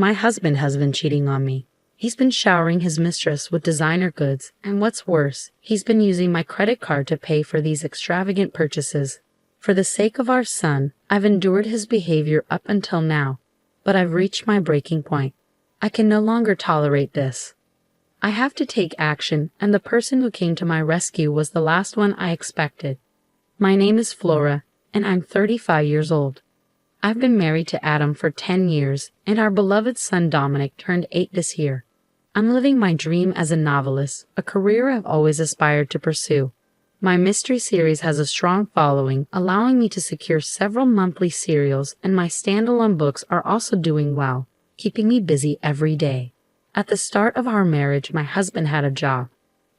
My husband has been cheating on me. He's been showering his mistress with designer goods, and what's worse, he's been using my credit card to pay for these extravagant purchases. For the sake of our son, I've endured his behavior up until now, but I've reached my breaking point. I can no longer tolerate this. I have to take action, and the person who came to my rescue was the last one I expected. My name is Flora, and I'm 35 years old. I've been married to Adam for 10 years, and our beloved son Dominic turned 8 this year. I'm living my dream as a novelist, a career I've always aspired to pursue. My mystery series has a strong following, allowing me to secure several monthly serials, and my standalone books are also doing well, keeping me busy every day. At the start of our marriage, my husband had a job,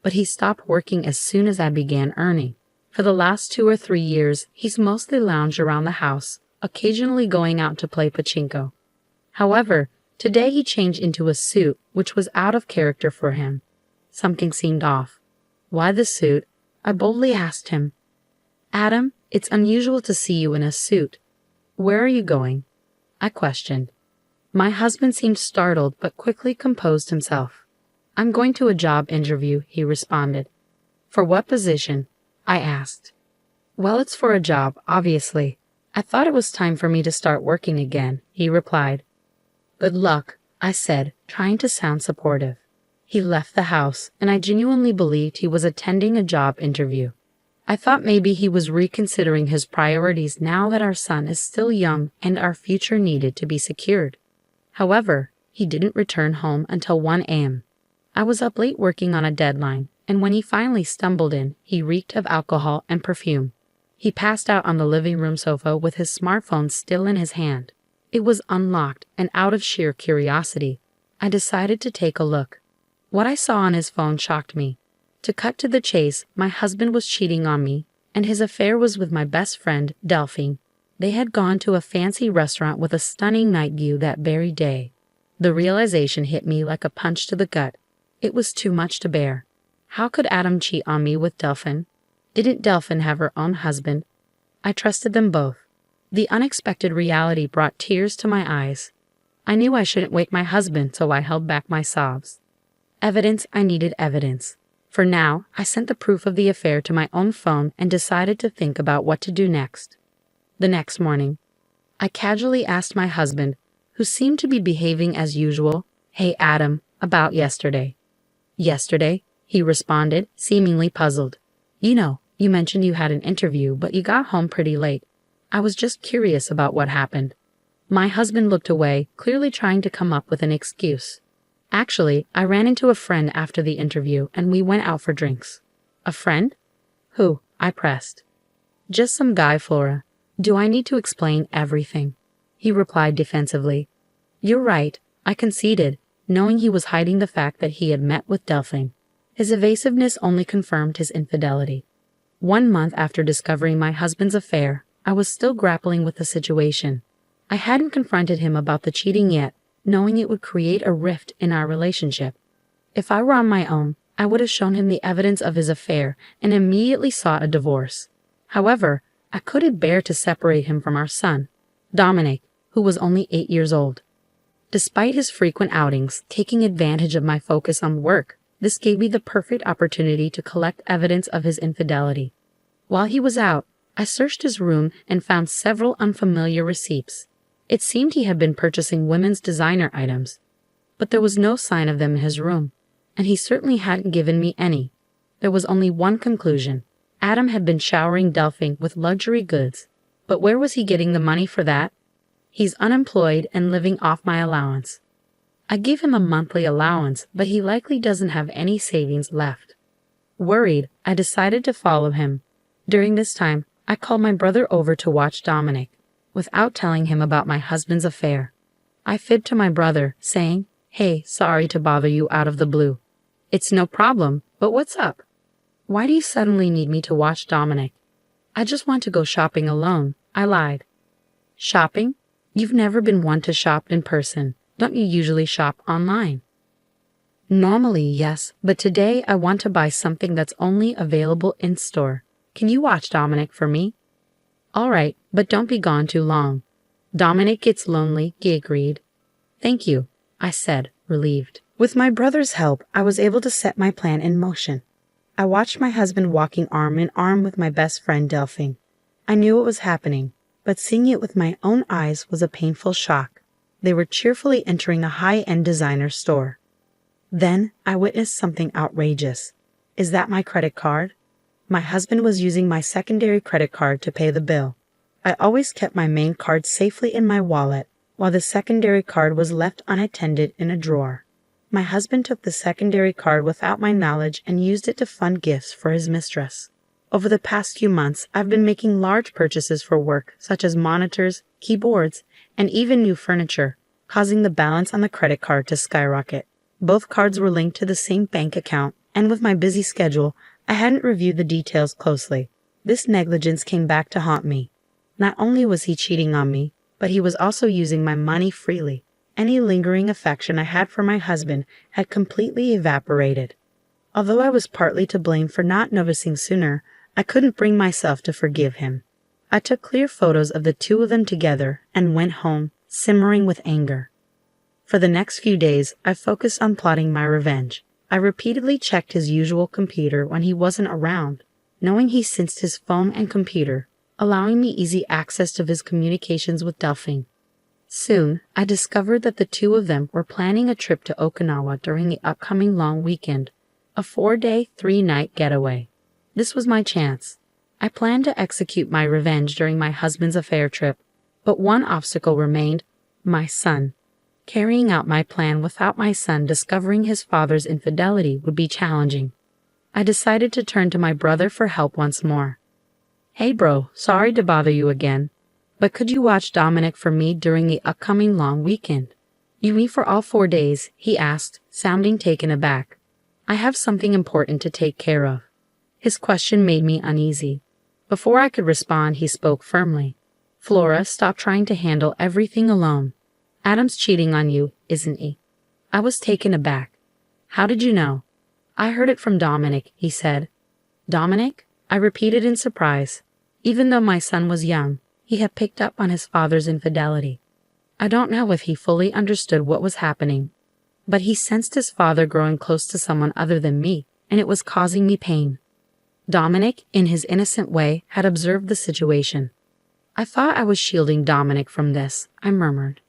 but he stopped working as soon as I began earning. For the last 2 or 3 years, he's mostly lounged around the house, occasionally going out to play pachinko. However, today he changed into a suit, which was out of character for him. Something seemed off. Why the suit? I boldly asked him. Adam, it's unusual to see you in a suit. Where are you going? I questioned. My husband seemed startled but quickly composed himself. I'm going to a job interview, he responded. For what position? I asked. Well, it's for a job, obviously. I thought it was time for me to start working again, he replied. Good luck, I said, trying to sound supportive. He left the house, and I genuinely believed he was attending a job interview. I thought maybe he was reconsidering his priorities now that our son is still young and our future needed to be secured. However, he didn't return home until 1 a.m. I was up late working on a deadline, and when he finally stumbled in, he reeked of alcohol and perfume. He passed out on the living room sofa with his smartphone still in his hand. It was unlocked, and out of sheer curiosity, I decided to take a look. What I saw on his phone shocked me. To cut to the chase, my husband was cheating on me, and his affair was with my best friend, Delphine. They had gone to a fancy restaurant with a stunning night view that very day. The realization hit me like a punch to the gut. It was too much to bear. How could Adam cheat on me with Delphine? Didn't Delphine have her own husband? I trusted them both. The unexpected reality brought tears to my eyes. I knew I shouldn't wake my husband, so I held back my sobs. Evidence, I needed evidence. For now, I sent the proof of the affair to my own phone and decided to think about what to do next. The next morning, I casually asked my husband, who seemed to be behaving as usual, Hey Adam, about yesterday. Yesterday? He responded, seemingly puzzled. You mentioned you had an interview, but you got home pretty late. I was just curious about what happened. My husband looked away, clearly trying to come up with an excuse. Actually, I ran into a friend after the interview, and we went out for drinks. A friend? Who? I pressed. Just some guy, Flora. Do I need to explain everything? He replied defensively. You're right, I conceded, knowing he was hiding the fact that he had met with Delphine. His evasiveness only confirmed his infidelity. 1 month after discovering my husband's affair, I was still grappling with the situation. I hadn't confronted him about the cheating yet, knowing it would create a rift in our relationship. If I were on my own, I would have shown him the evidence of his affair and immediately sought a divorce. However, I couldn't bear to separate him from our son, Dominic, who was only 8 years old. Despite his frequent outings, taking advantage of my focus on work, this gave me the perfect opportunity to collect evidence of his infidelity. While he was out, I searched his room and found several unfamiliar receipts. It seemed he had been purchasing women's designer items, but there was no sign of them in his room, and he certainly hadn't given me any. There was only one conclusion. Adam had been showering Delphine with luxury goods, but where was he getting the money for that? He's unemployed and living off my allowance. I give him a monthly allowance, but he likely doesn't have any savings left. Worried, I decided to follow him. During this time, I called my brother over to watch Dominic, without telling him about my husband's affair. I fibbed to my brother, saying, Hey, sorry to bother you out of the blue. It's no problem, but what's up? Why do you suddenly need me to watch Dominic? I just want to go shopping alone, I lied. Shopping? You've never been one to shop in person. Don't you usually shop online? Normally, yes, but today I want to buy something that's only available in store. Can you watch Dominic for me? All right, but don't be gone too long. Dominic gets lonely, he agreed. Thank you, I said, relieved. With my brother's help, I was able to set my plan in motion. I watched my husband walking arm in arm with my best friend Delphine. I knew what was happening, but seeing it with my own eyes was a painful shock. They were cheerfully entering a high-end designer store. Then I witnessed something outrageous. Is that my credit card? My husband was using my secondary credit card to pay the bill. I always kept my main card safely in my wallet, while the secondary card was left unattended in a drawer. My husband took the secondary card without my knowledge and used it to fund gifts for his mistress. Over the past few months, I've been making large purchases for work, such as monitors, keyboards, and even new furniture, causing the balance on the credit card to skyrocket. Both cards were linked to the same bank account, and with my busy schedule, I hadn't reviewed the details closely. This negligence came back to haunt me. Not only was he cheating on me, but he was also using my money freely. Any lingering affection I had for my husband had completely evaporated. Although I was partly to blame for not noticing sooner, I couldn't bring myself to forgive him. I took clear photos of the two of them together and went home, simmering with anger. For the next few days, I focused on plotting my revenge. I repeatedly checked his usual computer when he wasn't around, knowing he sensed his phone and computer, allowing me easy access to his communications with Delphine. Soon, I discovered that the two of them were planning a trip to Okinawa during the upcoming long weekend, a 4-day, 3-night getaway. This was my chance. I planned to execute my revenge during my husband's affair trip, but one obstacle remained: my son. Carrying out my plan without my son discovering his father's infidelity would be challenging. I decided to turn to my brother for help once more. Hey bro, sorry to bother you again, but could you watch Dominic for me during the upcoming long weekend? You mean for all 4 days? He asked, sounding taken aback. I have something important to take care of. His question made me uneasy. Before I could respond, he spoke firmly. Flora, stop trying to handle everything alone. Adam's cheating on you, isn't he? I was taken aback. How did you know? I heard it from Dominic, he said. Dominic? I repeated in surprise. Even though my son was young, he had picked up on his father's infidelity. I don't know if he fully understood what was happening, but he sensed his father growing close to someone other than me, and it was causing me pain. Dominic, in his innocent way, had observed the situation. I thought I was shielding Dominic from this, I murmured.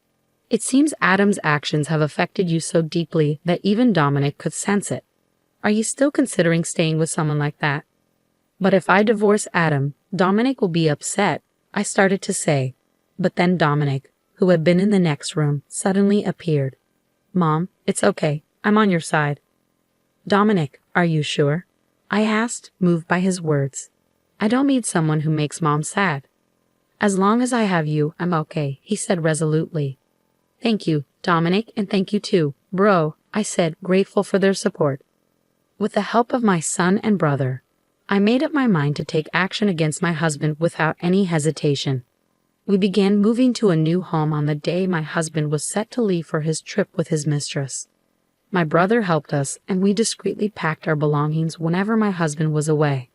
It seems Adam's actions have affected you so deeply that even Dominic could sense it. Are you still considering staying with someone like that? But if I divorce Adam, Dominic will be upset, I started to say. But then Dominic, who had been in the next room, suddenly appeared. Mom, it's okay. I'm on your side. Dominic, are you sure? I asked, moved by his words. I don't need someone who makes Mom sad. As long as I have you, I'm okay, he said resolutely. Thank you, Dominic, and thank you too, bro, I said, grateful for their support. With the help of my son and brother, I made up my mind to take action against my husband without any hesitation. We began moving to a new home on the day my husband was set to leave for his trip with his mistress. My brother helped us, and we discreetly packed our belongings whenever my husband was away.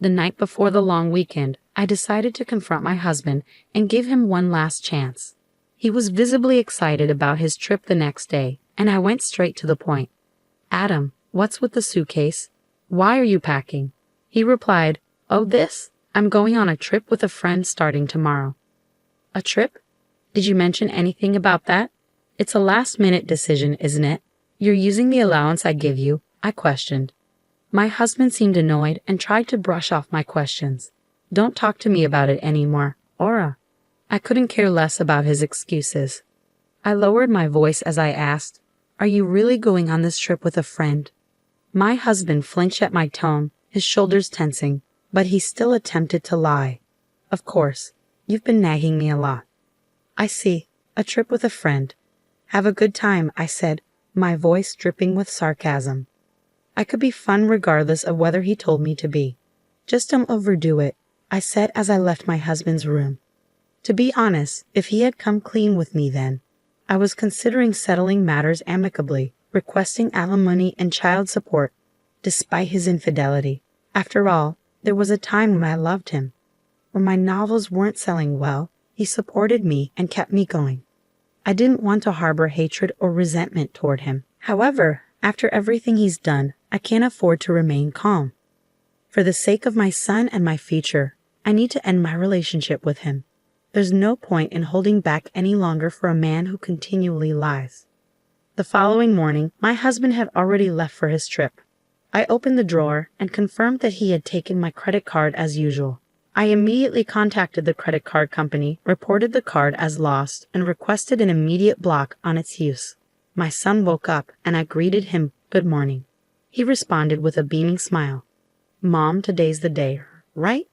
The night before the long weekend, I decided to confront my husband and give him one last chance. He was visibly excited about his trip the next day, and I went straight to the point. Adam, what's with the suitcase? Why are you packing? He replied, Oh, this? I'm going on a trip with a friend starting tomorrow. A trip? Did you mention anything about that? It's a last-minute decision, isn't it? You're using the allowance I give you, I questioned. My husband seemed annoyed and tried to brush off my questions. Don't talk to me about it anymore, Aura. I couldn't care less about his excuses. I lowered my voice as I asked, Are you really going on this trip with a friend? My husband flinched at my tone, his shoulders tensing, but he still attempted to lie. Of course, you've been nagging me a lot. I see, a trip with a friend. Have a good time, I said, my voice dripping with sarcasm. I could be fun regardless of whether he told me to be. Just don't overdo it, I said as I left my husband's room. To be honest, if he had come clean with me then, I was considering settling matters amicably, requesting alimony and child support, despite his infidelity. After all, there was a time when I loved him. When my novels weren't selling well, he supported me and kept me going. I didn't want to harbor hatred or resentment toward him. However, after everything he's done, I can't afford to remain calm. For the sake of my son and my future, I need to end my relationship with him. There's no point in holding back any longer for a man who continually lies. The following morning, my husband had already left for his trip. I opened the drawer and confirmed that he had taken my credit card as usual. I immediately contacted the credit card company, reported the card as lost, and requested an immediate block on its use. My son woke up and I greeted him, "Good morning." He responded with a beaming smile. "Mom, today's the day, right?"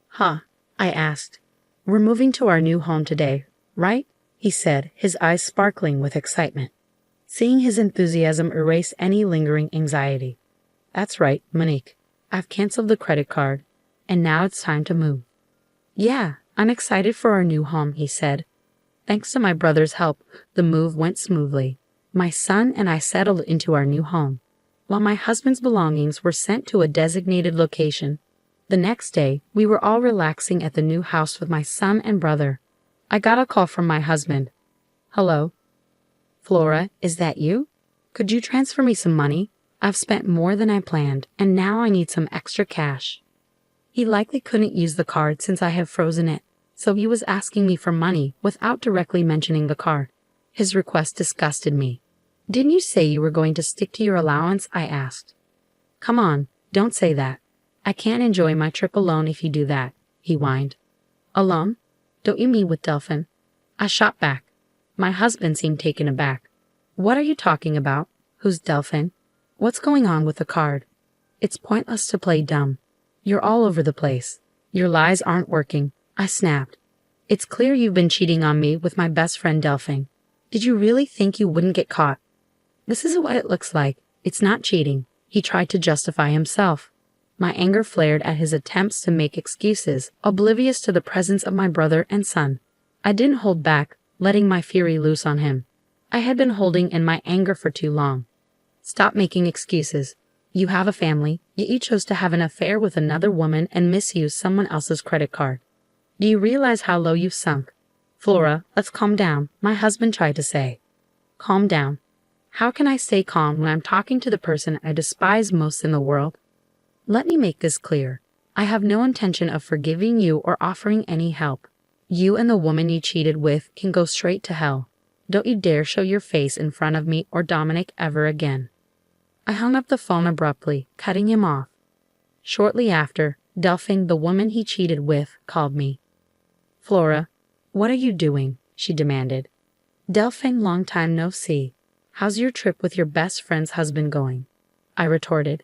"Huh?" I asked. "We're moving to our new home today, right?" he said, his eyes sparkling with excitement. Seeing his enthusiasm erase any lingering anxiety. "That's right, Monique. I've canceled the credit card, and now it's time to move." "Yeah, I'm excited for our new home," he said. Thanks to my brother's help, the move went smoothly. My son and I settled into our new home, while my husband's belongings were sent to a designated location. The next day, we were all relaxing at the new house with my son and brother. I got a call from my husband. "Hello? Flora, is that you? Could you transfer me some money? I've spent more than I planned, and now I need some extra cash." He likely couldn't use the card since I have frozen it, so he was asking me for money without directly mentioning the card. His request disgusted me. "Didn't you say you were going to stick to your allowance?" I asked. "Come on, don't say that. I can't enjoy my trip alone if you do that," he whined. "Alone? Don't you meet with Delphin?" I shot back. My husband seemed taken aback. "What are you talking about? Who's Delphin? What's going on with the card?" "It's pointless to play dumb. You're all over the place. Your lies aren't working," I snapped. "It's clear you've been cheating on me with my best friend Delphin. Did you really think you wouldn't get caught?" "This is what it looks like. It's not cheating," he tried to justify himself. My anger flared at his attempts to make excuses, oblivious to the presence of my brother and son. I didn't hold back, letting my fury loose on him. I had been holding in my anger for too long. "Stop making excuses. You have a family, yet you chose to have an affair with another woman and misuse someone else's credit card. Do you realize how low you've sunk?" "Flora, let's calm down," my husband tried to say. "Calm down? How can I stay calm when I'm talking to the person I despise most in the world? Let me make this clear. I have no intention of forgiving you or offering any help. You and the woman you cheated with can go straight to hell. Don't you dare show your face in front of me or Dominic ever again." I hung up the phone abruptly, cutting him off. Shortly after, Delphine, the woman he cheated with, called me. "Flora, what are you doing?" she demanded. "Delphine, long time no see. How's your trip with your best friend's husband going?" I retorted.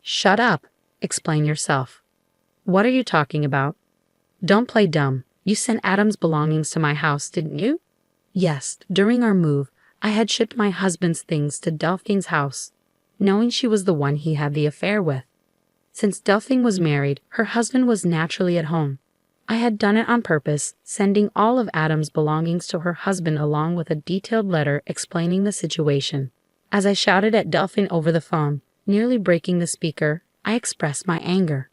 "Shut up. Explain yourself." "What are you talking about?" "Don't play dumb. You sent Adam's belongings to my house, didn't you?" "Yes, during our move, I had shipped my husband's things to Delphine's house, knowing she was the one he had the affair with. Since Delphine was married, her husband was naturally at home. I had done it on purpose, sending all of Adam's belongings to her husband along with a detailed letter explaining the situation. As I shouted at Delphine over the phone, nearly breaking the speaker, I expressed my anger.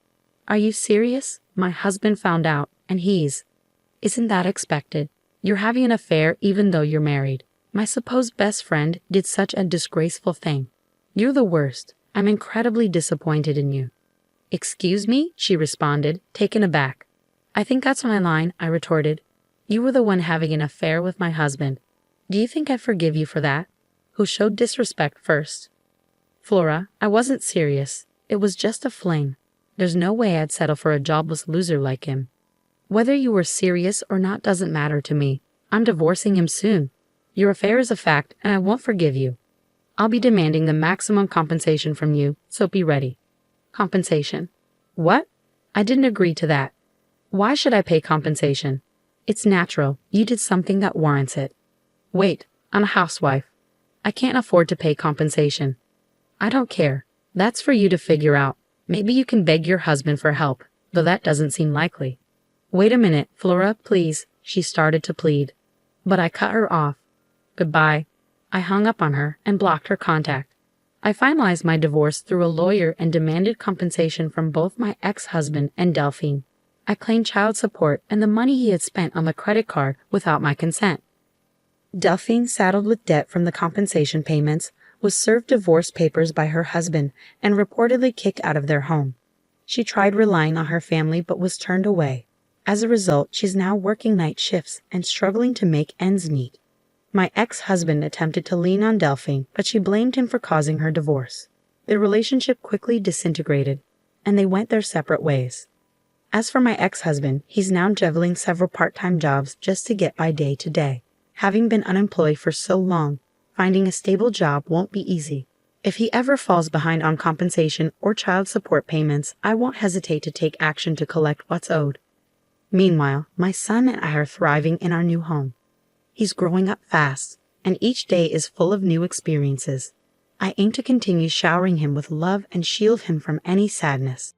"Are you serious? My husband found out, and Isn't that expected? You're having an affair even though you're married. My supposed best friend did such a disgraceful thing. You're the worst. I'm incredibly disappointed in you." "Excuse me?" she responded, taken aback. "I think that's my line," I retorted. "You were the one having an affair with my husband. Do you think I forgive you for that? Who showed disrespect first?" "Flora, I wasn't serious. It was just a fling. There's no way I'd settle for a jobless loser like him. Whether you were serious or not doesn't matter to me. I'm divorcing him soon. Your affair is a fact, and I won't forgive you. I'll be demanding the maximum compensation from you, so be ready." "Compensation? What? I didn't agree to that. Why should I pay compensation? It's natural. You did something that warrants it." "Wait, I'm a housewife. I can't afford to pay compensation." "I don't care. That's for you to figure out. Maybe you can beg your husband for help, though that doesn't seem likely." "Wait a minute, Flora, please," she started to plead. But I cut her off. "Goodbye." I hung up on her and blocked her contact. I finalized my divorce through a lawyer and demanded compensation from both my ex-husband and Delphine. I claimed child support and the money he had spent on the credit card without my consent. Delphine, saddled with debt from the compensation payments, was served divorce papers by her husband and reportedly kicked out of their home. She tried relying on her family but was turned away. As a result, she's now working night shifts and struggling to make ends meet. My ex-husband attempted to lean on Delphine, but she blamed him for causing her divorce. Their relationship quickly disintegrated, and they went their separate ways. As for my ex-husband, he's now juggling several part-time jobs just to get by day to day. Having been unemployed for so long, finding a stable job won't be easy. If he ever falls behind on compensation or child support payments, I won't hesitate to take action to collect what's owed. Meanwhile, my son and I are thriving in our new home. He's growing up fast, and each day is full of new experiences. I aim to continue showering him with love and shield him from any sadness.